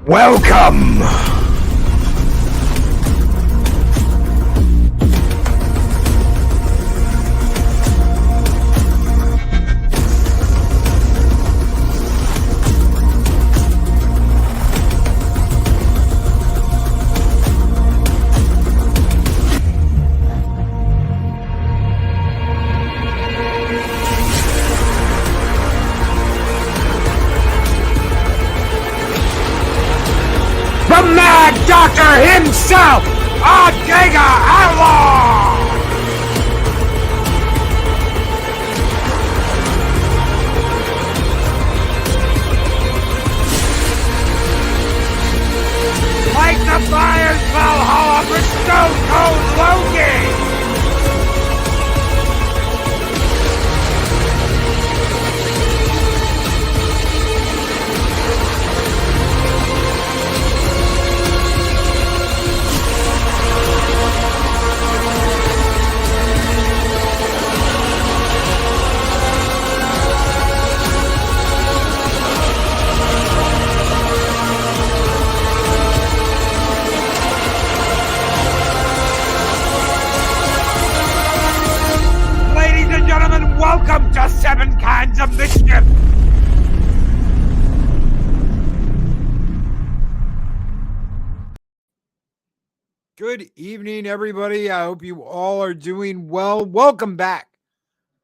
Welcome! The Mad Doctor himself, Adega Outlaw! Like the Fire's Valhalla for Stone Cold Loki! Ladies and gentlemen, welcome to Seven Kinds of Mischief! Good evening, everybody. I hope you all are doing well. Welcome back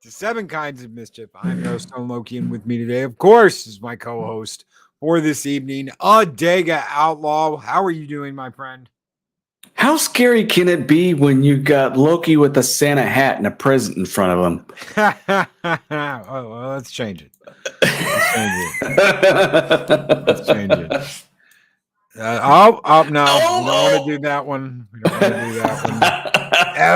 to Seven Kinds of Mischief. I'm your Stone Loki, and with me today, of course, is my co-host for this evening, Adega Outlaw. How are you doing, my friend? How scary can it be when you got Loki with a Santa hat and a present in front of him? Oh, well, let's change it. Let's change it. No, we don't want to do that one. Oh,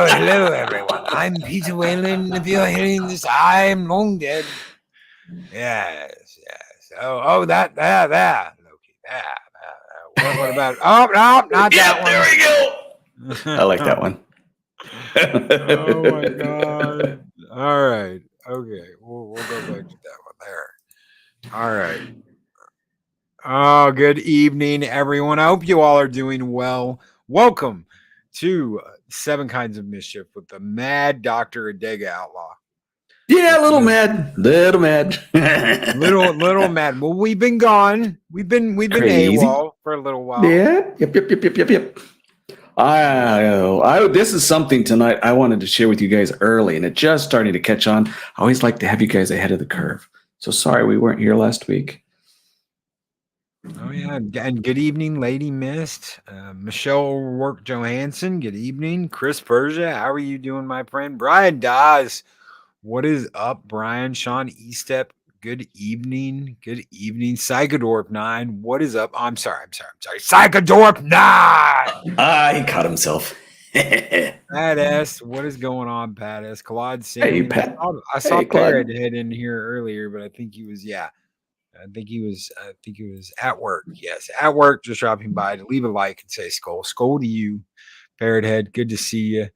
hello, everyone. I'm Peter Whalen. If you're hearing this, I'm long dead. Yes. Oh, that, Loki. What about? Oh, no, not that one. There we go. I like that one. Oh my god! All right, okay, we'll go back to that one there. All right. Oh, good evening, everyone. I hope you all are doing well. Welcome to Seven Kinds of Mischief with the Mad Doctor Adega Outlaw. Yeah, little mad. little mad. Well, we've been gone. We've been Crazy. AWOL for a little while. Yeah. Yep. This is something tonight I wanted to share with you guys early, and it's just starting to catch on. I always like to have you guys ahead of the curve. So sorry we weren't here last week. Oh yeah, and good evening, Lady Mist, Michelle Work Johansson. Good evening, Chris Persia. How are you doing, my friend? Brian Dawes. What is up, Brian? Sean Estep. Good evening. Psychodorp 9. What is up? I'm sorry. Psychodorp 9. He caught himself. Badass. What is going on, Badass? Claude Singh. Hey, Pat. I saw Claude. Parrot head in here earlier, but I think he was at work. Yes, at work, just dropping by to leave a like and say skull to you, Parrot Head. Good to see you.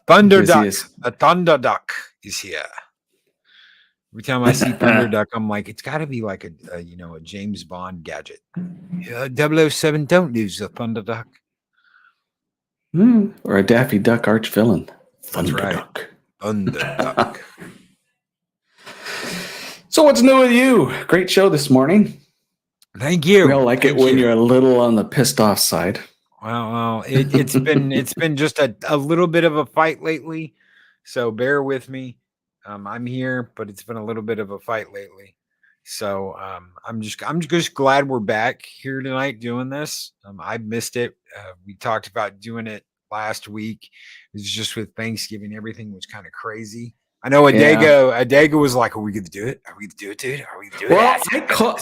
Thunder Duck. A Thunder Duck is here. Every time I see Thunder Duck, I'm like, it's got to be like a James Bond gadget. 007, don't lose the Thunder Duck. Or a Daffy Duck arch villain. Thunder Duck. Thunder Duck. So what's new with you? Great show this morning. Thank you. We all like it when you're a little on the pissed off side. Well, it's been just a little bit of a fight lately, so bear with me. I'm here, but it's been a little bit of a fight lately. So I'm just glad we're back here tonight doing this. I missed it. We talked about doing it last week. It was just with Thanksgiving, everything was kind of crazy. I know Adega was like, "Are we going to do it? Are we going to do it, dude? Are we going to do it?" Well,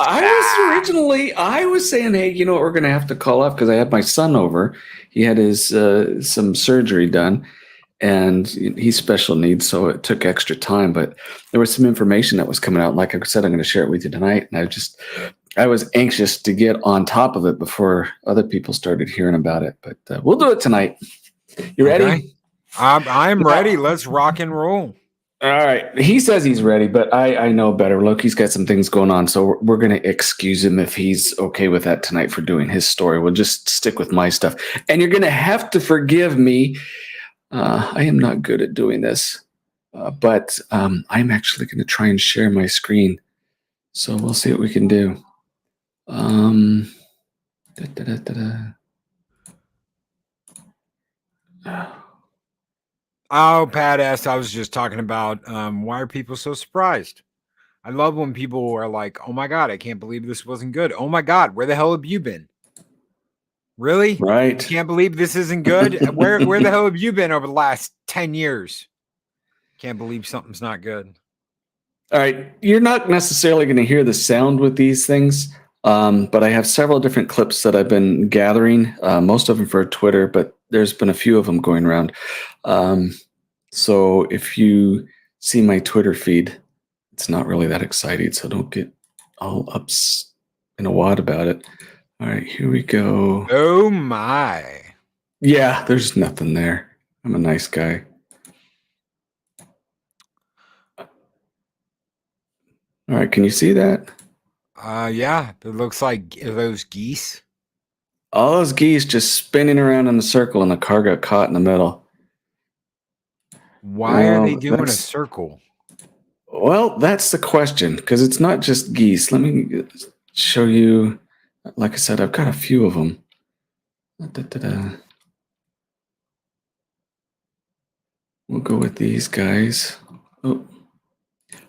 I was saying, hey, you know what, we're going to have to call up because I had my son over. He had his some surgery done, and he's special needs, so it took extra time. But there was some information that was coming out. Like I said, I'm going to share it with you tonight, and I was anxious to get on top of it before other people started hearing about it. But we'll do it tonight. You ready? Okay. I'm ready. Let's rock and roll. All right. He says he's ready, but I know better. Loki's got some things going on, so we're going to excuse him if he's okay with that tonight for doing his story. We'll just stick with my stuff. And you're going to have to forgive me. I am not good at doing this, but I'm actually going to try and share my screen. So we'll see what we can do. Da, da, da, da, da. Oh, Pat asked, I was just talking about why are people so surprised? I love when people are like, oh my God, I can't believe this wasn't good. Oh my God, where the hell have you been? Really? Right. You can't believe this isn't good? Where the hell have you been over the last 10 years? Can't believe something's not good. All right. You're not necessarily going to hear the sound with these things, but I have several different clips that I've been gathering, most of them for Twitter, but there's been a few of them going around. So if you see my Twitter feed, it's not really that exciting, so don't get all ups in a wad about it. All right, here we go. Oh my. Yeah, there's nothing there. I'm a nice guy. All right, can you see that? Yeah, it looks like those geese. All those geese just spinning around in a circle, and the car got caught in the middle. Why are they doing a circle? Well, that's the question, because it's not just geese. Let me show you. Like I said, I've got a few of them. We'll go with these guys. Oh,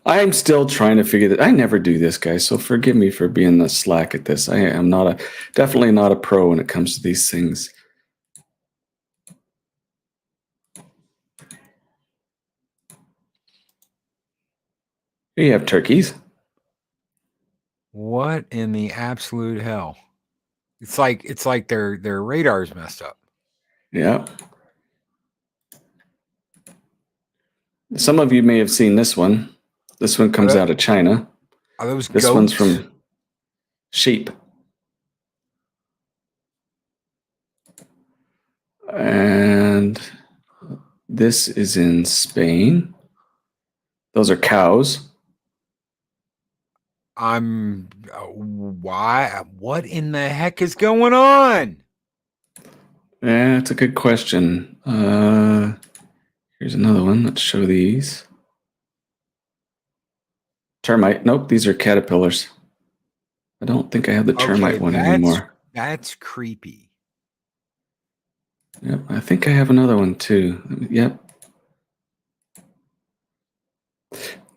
I'm still trying to figure that. I never do this, guys, so forgive me for being the slack at this. I am definitely not a pro when it comes to these things. Here you have turkeys. What in the absolute hell? It's like their radar's messed up. Yeah. Some of you may have seen this one. This one comes out of China. Are those This goats? one's from sheep. And this is in Spain. Those are cows. Why? What in the heck is going on? Yeah, that's a good question. Here's another one. Let's show these. Termite. Nope, these are caterpillars. I don't think I have the termite one anymore. That's creepy. Yep, I think I have another one too. Yep.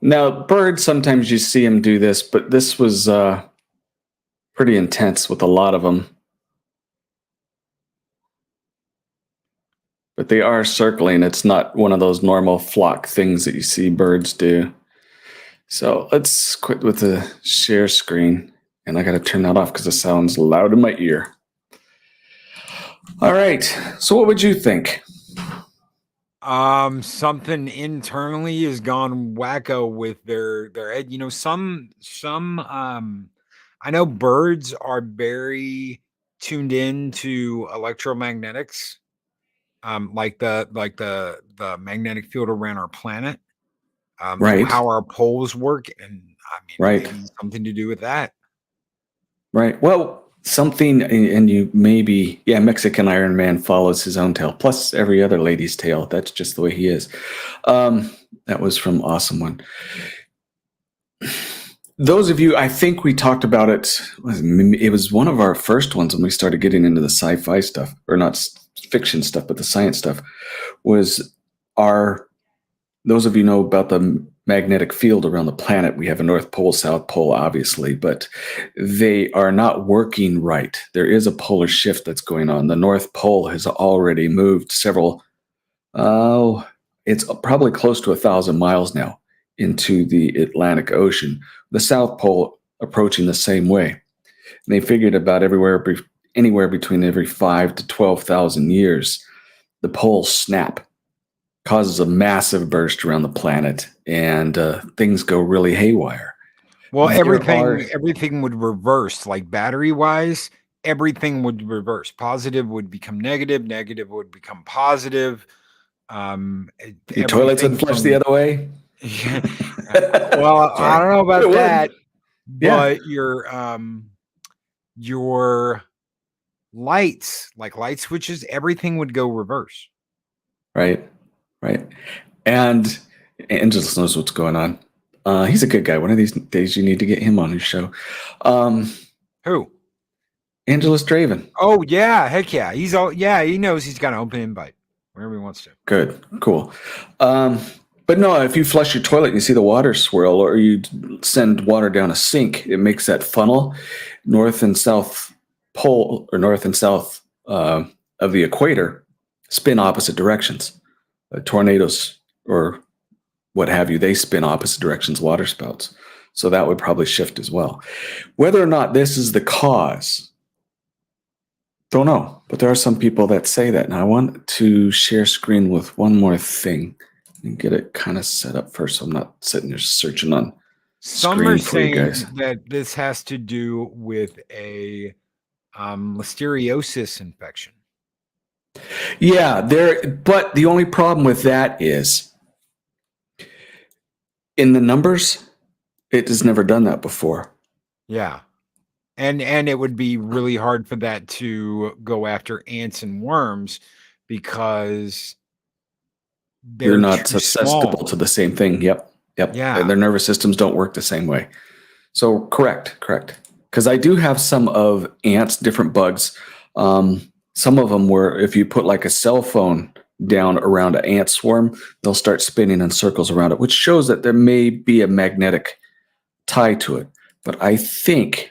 Now, birds, sometimes you see them do this, but this was pretty intense with a lot of them. But they are circling. It's not one of those normal flock things that you see birds do. So let's quit with the share screen. And I got to turn that off because it sounds loud in my ear. All right. So what would you think? Something internally has gone wacko with their head. You know, some I know birds are very tuned in to electromagnetics. Like the magnetic field around our planet. Right. And how our poles work, and I mean, right. maybe something to do with that. Right. Well, something, and you maybe, yeah, Mexican Iron Man follows his own tail, plus every other lady's tail. That's just the way he is. That was from Awesome One. Those of you, I think we talked about it. It was one of our first ones when we started getting into the sci-fi stuff, or not fiction stuff, but the science stuff. Was those of you know about the magnetic field around the planet? We have a North Pole, South Pole, obviously, but they are not working right. There is a polar shift that's going on. The North Pole has already moved several. It's probably close to 1,000 miles now into the Atlantic Ocean. The South Pole approaching the same way. And they figured about anywhere between every 5 to 12,000 years, the poles snap, causes a massive burst around the planet, and things go really haywire. Well, everything would reverse, like battery wise. Everything would reverse. Positive would become negative. Negative would become positive. The toilets would flush the other way. Well, I Sorry. don't know But about it would. that, Yeah. but your lights, like light switches, everything would go reverse. Right. Right. And Angelus knows what's going on. He's a good guy. One of these days, you need to get him on his show. Who? Angelus Draven. Oh yeah, heck yeah. He's all yeah, he knows he's got an open invite wherever he wants to. Good. Cool. But no, if you flush your toilet and you see the water swirl, or you send water down a sink, it makes that funnel north and south pole, or north and south of the equator, spin opposite directions. Tornadoes or what have you, they spin opposite directions, water spouts. So that would probably shift as well. Whether or not this is the cause, don't know. But there are some people that say that. And I want to share screen with one more thing and get it kind of set up first. So I'm not sitting there searching on Some screen are for you saying guys. that this has to do with a listeriosis infection. Yeah, but the only problem with that is in the numbers, it has never done that before. Yeah. And it would be really hard for that to go after ants and worms because They're they're not too susceptible small. to the same thing. Yep. Yeah. Their nervous systems don't work the same way. So correct. Because I do have some of ants, different bugs. Some of them where if you put like a cell phone down around an ant swarm, they'll start spinning in circles around it, which shows that there may be a magnetic tie to it. But I think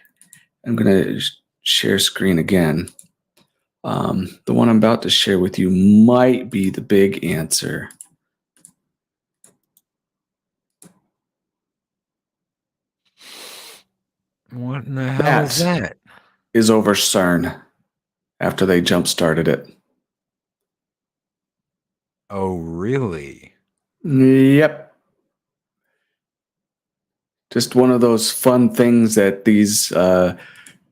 I'm going to share screen again. The one I'm about to share with you might be the big answer. What in the hell is that? Is over CERN after they jump started it. Oh, really? Yep. Just one of those fun things that these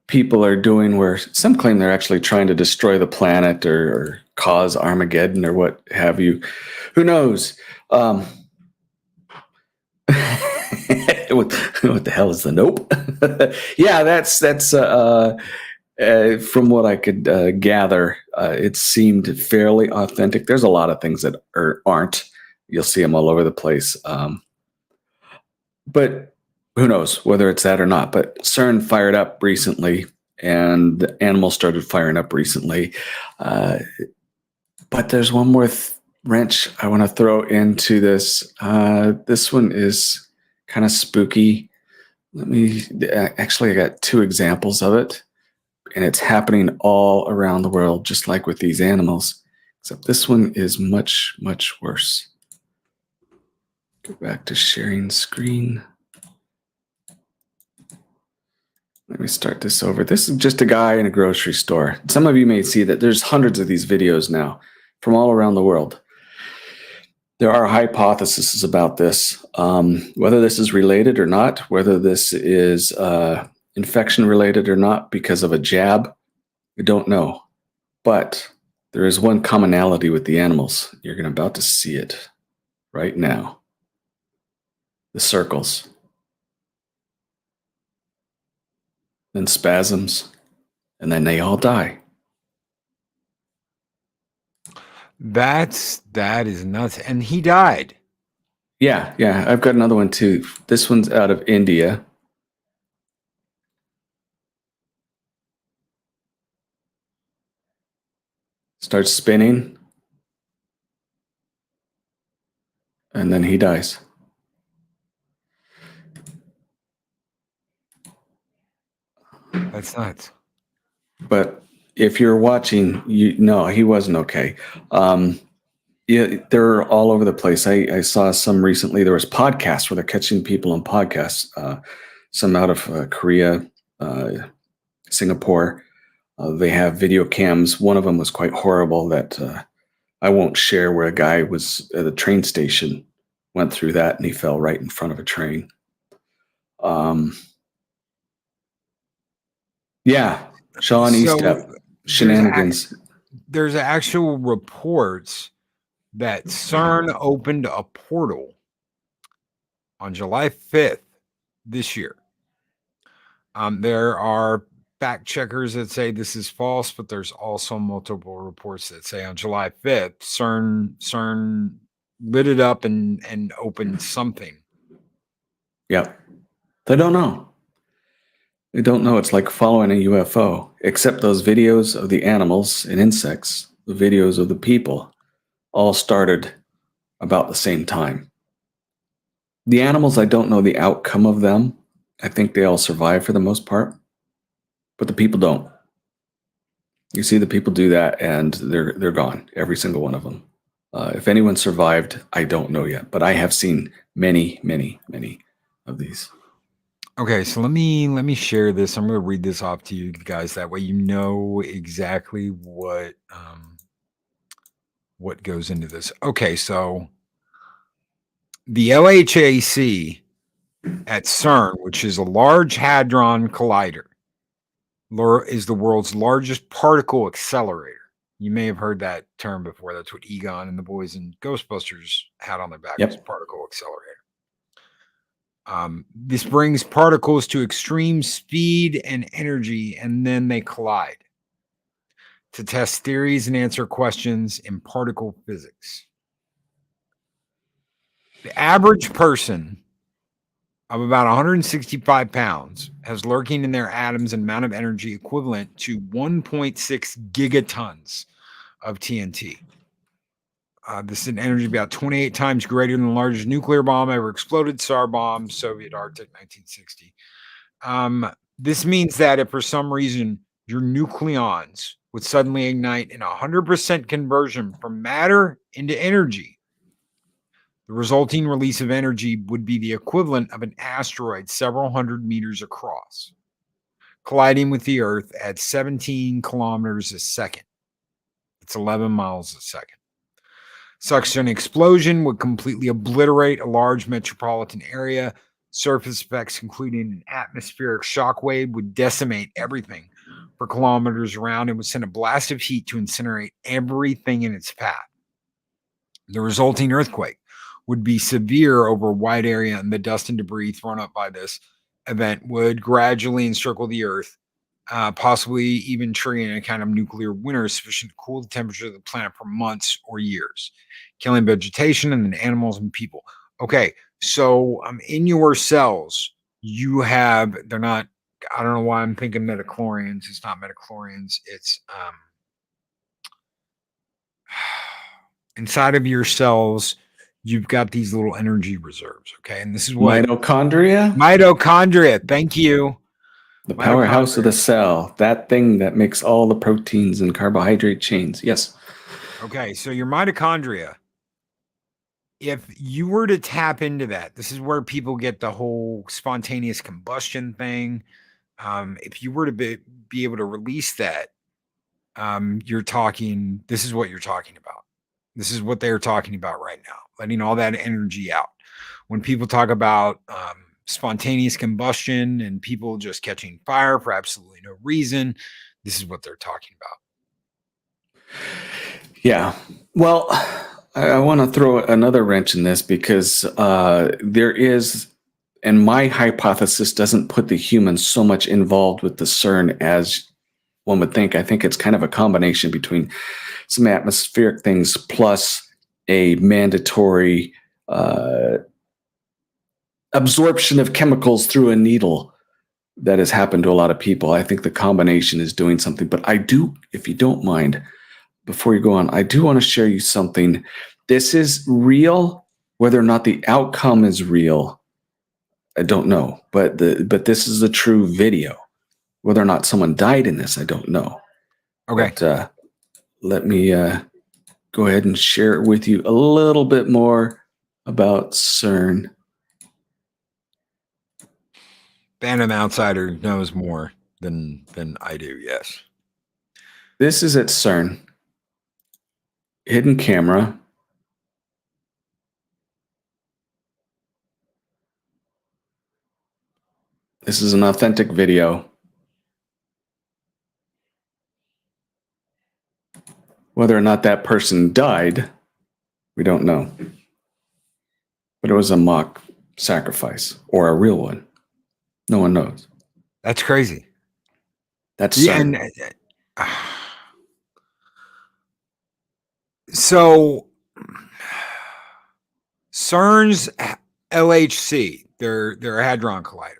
people are doing where some claim they're actually trying to destroy the planet or cause Armageddon or what have you. Who knows? What the hell is the nope? Yeah, that's from what I could gather, it seemed fairly authentic. There's a lot of things that aren't. You'll see them all over the place. But who knows whether it's that or not? But CERN fired up recently, and the animals started firing up recently. But there's one more wrench I want to throw into this. This one is kind of spooky. Actually, I got two examples of it, and it's happening all around the world, just like with these animals. Except this one is much, much worse. Go back to sharing screen. Let me start this over. This is just a guy in a grocery store. Some of you may see that there's hundreds of these videos now from all around the world. There are hypotheses about this, whether this is related or not, whether this is infection related or not because of a jab. We don't know. But there is one commonality with the animals. You're about to see it right now. The circles. Then spasms. And then they all die. That is nuts. And he died. Yeah. I've got another one too. This one's out of India. Starts spinning. And then he dies. That's nuts. But if you're watching, no, he wasn't okay. Yeah, they're all over the place. I saw some recently. There was podcasts where they're catching people on podcasts. Some out of Korea, Singapore. They have video cams. One of them was quite horrible that I won't share, where a guy was at a train station, went through that, and he fell right in front of a train. Yeah, Sean Estep, shenanigans. There's actual reports that CERN opened a portal on July 5th this year. There are fact checkers that say this is false, but there's also multiple reports that say on July 5th, CERN lit it up and opened something. Yep. They don't know. They don't know. It's like following a UFO, except those videos of the animals and insects, the videos of the people, all started about the same time. The animals, I don't know the outcome of them. I think they all survive for the most part, but the people don't. You see the people do that, and they're gone. Every single one of them. If anyone survived, I don't know yet, but I have seen many, many, many of these. Okay, so let me share this. I'm going to read this off to you guys. That way, you know exactly what goes into this. Okay, so the LHAC at CERN, which is a Large Hadron Collider, is the world's largest particle accelerator. You may have heard that term before. That's what Egon and the boys in Ghostbusters had on their back. Yep. Was particle accelerator. This brings particles to extreme speed and energy, and then they collide to test theories and answer questions in particle physics. The average person of about 165 pounds has lurking in their atoms an amount of energy equivalent to 1.6 gigatons of TNT. This is an energy about 28 times greater than the largest nuclear bomb ever exploded, Tsar bomb, Soviet Arctic, 1960. This means that if for some reason your nucleons would suddenly ignite in 100% conversion from matter into energy, the resulting release of energy would be the equivalent of an asteroid several hundred meters across, colliding with the Earth at 17 kilometers a second. It's 11 miles a second. Such an explosion would completely obliterate a large metropolitan area. Surface effects, including an atmospheric shock wave, would decimate everything for kilometers around and would send a blast of heat to incinerate everything in its path. The resulting earthquake would be severe over a wide area, and the dust and debris thrown up by this event would gradually encircle the Earth, possibly even triggering a kind of nuclear winter sufficient to cool the temperature of the planet for months or years, killing vegetation and then animals and people. Okay, so in your cells, you have, they're not, I don't know why I'm thinking metachlorians. It's not metachlorians. It's inside of your cells, you've got these little energy reserves. Okay, and this is what mitochondria. Thank you. The powerhouse of the cell, that thing that makes all the proteins and carbohydrate chains. Yes. Okay, so your mitochondria, if you were to tap into that, this is where people get the whole spontaneous combustion thing. If you were to be able to release that, you're talking, this is what you're talking about. This is what they're talking about right now, letting all that energy out. When people talk about spontaneous combustion and people just catching fire for absolutely no reason, this is what they're talking about. Yeah. Well, I want to throw another wrench in this because there is, and my hypothesis doesn't put the humans so much involved with the CERN as one would think. I think it's kind of a combination between some atmospheric things plus a mandatory absorption of chemicals through a needle that has happened to a lot of people. I think the combination is doing something. But I do, if you don't mind, before you go on, I do want to share you something. This is real. Whether or not the outcome is real, I don't know. But this is a true video. Whether or not someone died in this, I don't know. Okay. But, let me go ahead and share it with you a little bit more about CERN. Phantom Outsider knows more than I do, yes. This is at CERN. Hidden camera. This is an authentic video. Whether or not that person died, we don't know. But it was a mock sacrifice or a real one. No one knows. That's crazy. That's Yeah, CERN. and so CERN's LHC, their hadron collider,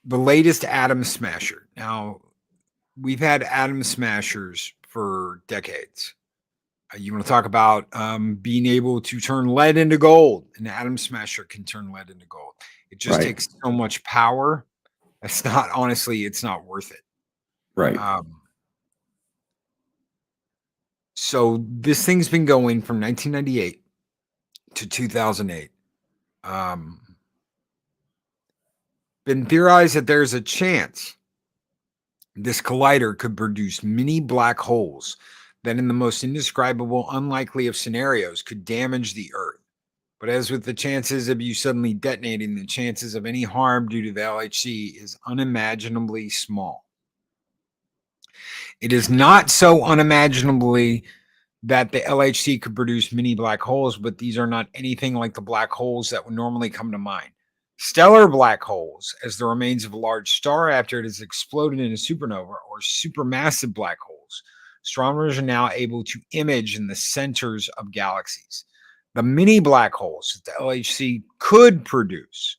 the latest atom smasher. Now, we've had atom smashers for decades. You want to talk about being able to turn lead into gold? An atom smasher can turn lead into gold. It just Right. takes so much power. It's not worth it. Right. So this thing's been going from 1998 to 2008. Been theorized that there's a chance this collider could produce mini black holes that, in the most indescribable, unlikely of scenarios, could damage the Earth. But as with the chances of you suddenly detonating, the chances of any harm due to the LHC is unimaginably small. It is not so unimaginably that the LHC could produce mini black holes, but these are not anything like the black holes that would normally come to mind. Stellar black holes, as the remains of a large star after it has exploded in a supernova, or supermassive black holes, astronomers are now able to image in the centers of galaxies. The mini black holes that the LHC could produce,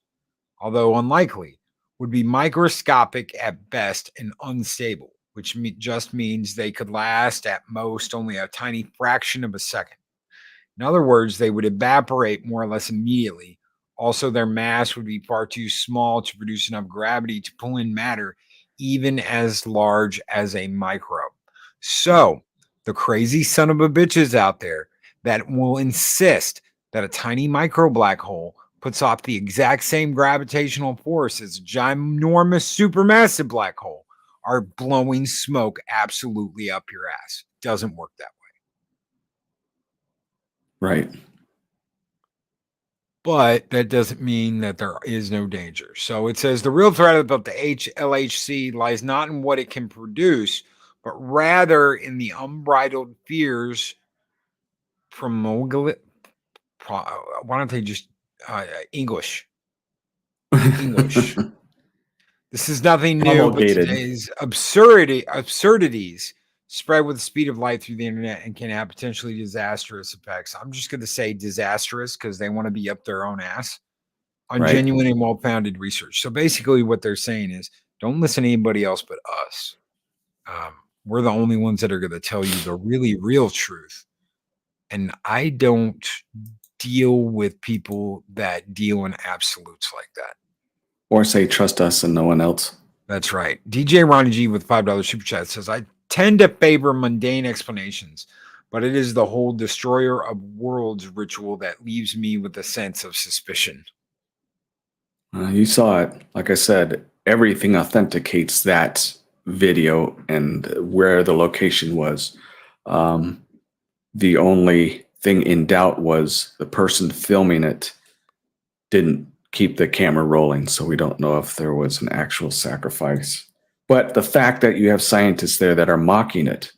although unlikely, would be microscopic at best and unstable, which just means they could last at most only a tiny fraction of a second. In other words, they would evaporate more or less immediately. Also, their mass would be far too small to produce enough gravity to pull in matter, even as large as a microbe. So, the crazy son of a bitches out there that will insist that a tiny micro black hole puts off the exact same gravitational force as a ginormous supermassive black hole are blowing smoke absolutely up your ass. Doesn't work that way. Right. But that doesn't mean that there is no danger. So it says the real threat about the LHC lies not in what it can produce, but rather in the unbridled fears from why don't they just English? This is nothing new, but Promulgated. today's absurdities spread with the speed of light through the internet and can have potentially disastrous effects. I'm just going to say disastrous because they want to be up their own ass on Right. genuine and well-founded research. So basically what they're saying is don't listen to anybody else but us. We're the only ones that are going to tell you the really real truth. And I don't deal with people that deal in absolutes like that. Or say trust us and no one else. That's right. DJ Ronnie G with $5 super chat says, I tend to favor mundane explanations, but it is the whole destroyer of worlds ritual that leaves me with a sense of suspicion. You saw it. Like I said, everything authenticates that video and where the location was. The only thing in doubt was the person filming it didn't keep the camera rolling, so we don't know if there was an actual sacrifice. But the fact that you have scientists there that are mocking it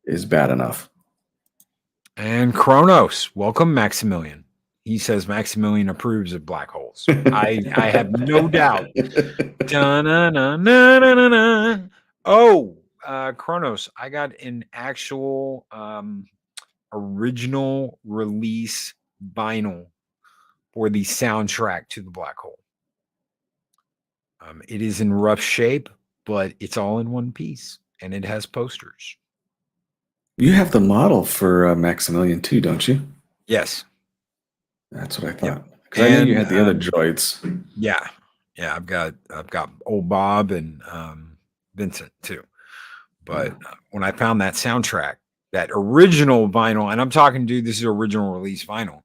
is bad enough. And Kronos, welcome Maximilian. He says Maximilian approves of black holes. I have no doubt. Oh, Kronos, I got an actual original release vinyl for the soundtrack to the black hole. It is in rough shape, but it's all in one piece, and it has posters. You have the model for Maximilian too, don't you? Yes. That's what I thought. Because I knew you had the other droids. Yeah. I've got old Bob and Vincent too. But when I found that soundtrack, that original vinyl, and I'm talking, dude, this is original release vinyl.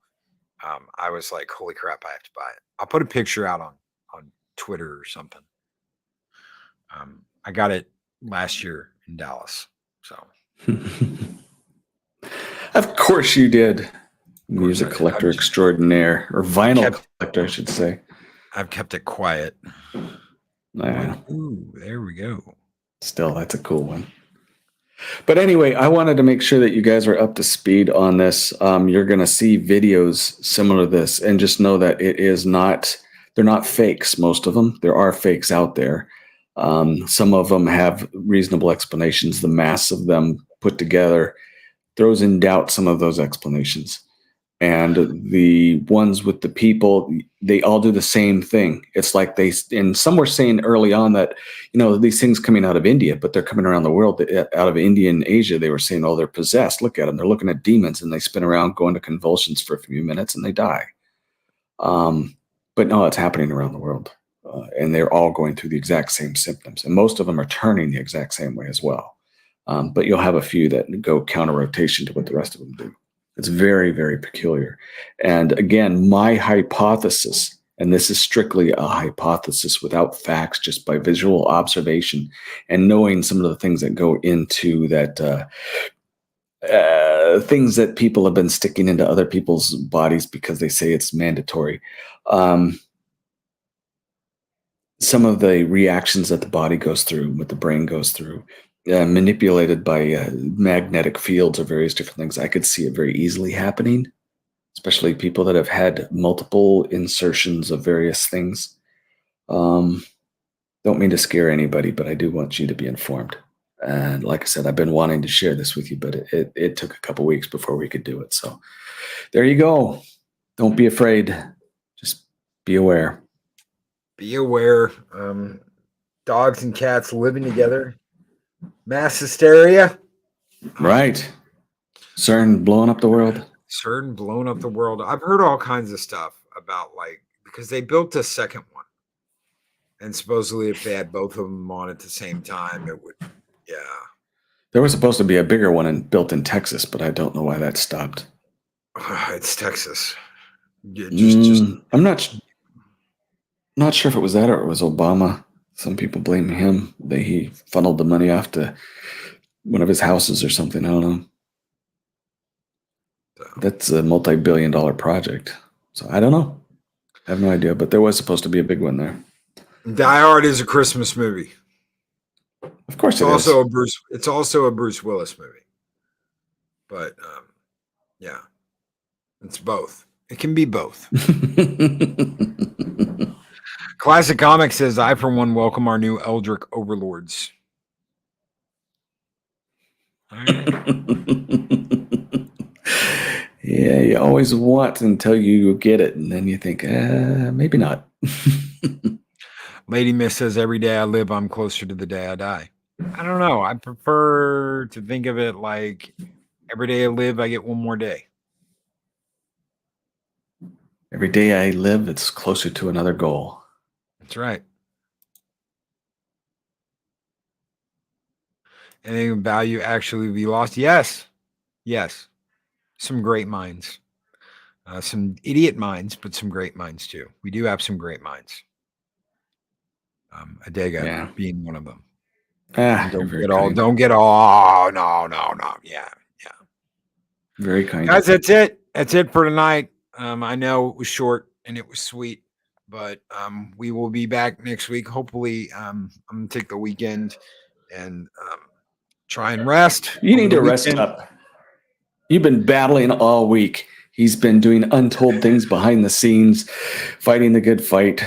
I was like, holy crap, I have to buy it. I'll put a picture out on Twitter or something. I got it last year in Dallas. So of course you did. Music collector extraordinaire, or vinyl collector, I should say. I've kept it quiet. Like, ooh, there we go. Still, that's a cool one. But anyway, I wanted to make sure that you guys are up to speed on this. You're going to see videos similar to this, and just know that they're not fakes, most of them. There are fakes out there. Some of them have reasonable explanations. The mass of them put together throws in doubt some of those explanations. And the ones with the people, they all do the same thing. It's like and some were saying early on that, these things coming out of India, but they're coming around the world. Out of India and Asia, they were saying, oh, they're possessed. Look at them. They're looking at demons, and they spin around, go into convulsions for a few minutes, and they die. But no, it's happening around the world. And they're all going through the exact same symptoms. And most of them are turning the exact same way as well. But you'll have a few that go counter rotation to what the rest of them do. It's very, very peculiar. And again, my hypothesis, and this is strictly a hypothesis without facts, just by visual observation and knowing some of the things that go into that, things that people have been sticking into other people's bodies because they say it's mandatory. Some of the reactions that the body goes through, what the brain goes through, manipulated by magnetic fields or various different things. I could see it very easily happening, especially people that have had multiple insertions of various things. Don't mean to scare anybody, but I do want you to be informed. And like I said, I've been wanting to share this with you, but it took a couple weeks before we could do it. So there you go. Don't be afraid. Just be aware. Be aware. Dogs and cats living together. Mass hysteria. Right. CERN blowing up the world. CERN blowing up the world. I've heard all kinds of stuff about, because they built a second one. And supposedly if they had both of them on at the same time, it would, yeah. There was supposed to be a bigger one built in Texas, but I don't know why that stopped. It's Texas. I'm not sure if it was that or it was Obama. Some people blame him. He funneled the money off to one of his houses or something. I don't know. That's a multi-billion-dollar project. So I don't know. I have no idea. But there was supposed to be a big one there. Die Hard is a Christmas movie. Of course, It's also a Bruce Willis movie. But yeah, it's both. It can be both. Classic Comics says, I, for one, welcome our new Eldritch overlords. All right. Yeah, you always want until you get it, and then you think, maybe not. Lady Miss says, every day I live, I'm closer to the day I die. I don't know. I prefer to think of it like every day I live, I get one more day. Every day I live, it's closer to another goal. That's right. Anything of value actually be lost? Yes. Yes. Some great minds. Some idiot minds, but some great minds too. We do have some great minds. Adega being one of them. Don't get all. No. Yeah. Very kind. Guys, that's it. That's it for tonight. I know it was short and it was sweet, but we will be back next week. Hopefully, I'm gonna take the weekend and try and rest. You need to rest up. You've been battling all week. He's been doing untold things behind the scenes, fighting the good fight,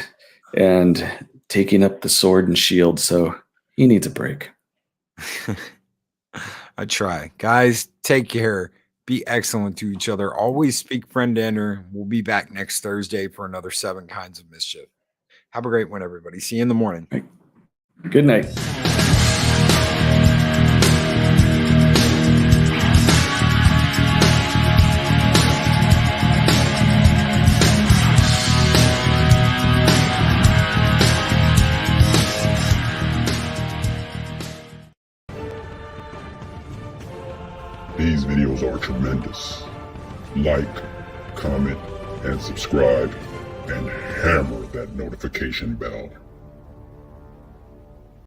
and taking up the sword and shield. So he needs a break. I try. Guys, take care. Be excellent to each other. Always speak friend to enter. We'll be back next Thursday for another 7 Kinds of Mischief. Have a great one, everybody. See you in the morning. Good night. These videos are tremendous. Like, comment, and subscribe, and hammer that notification bell.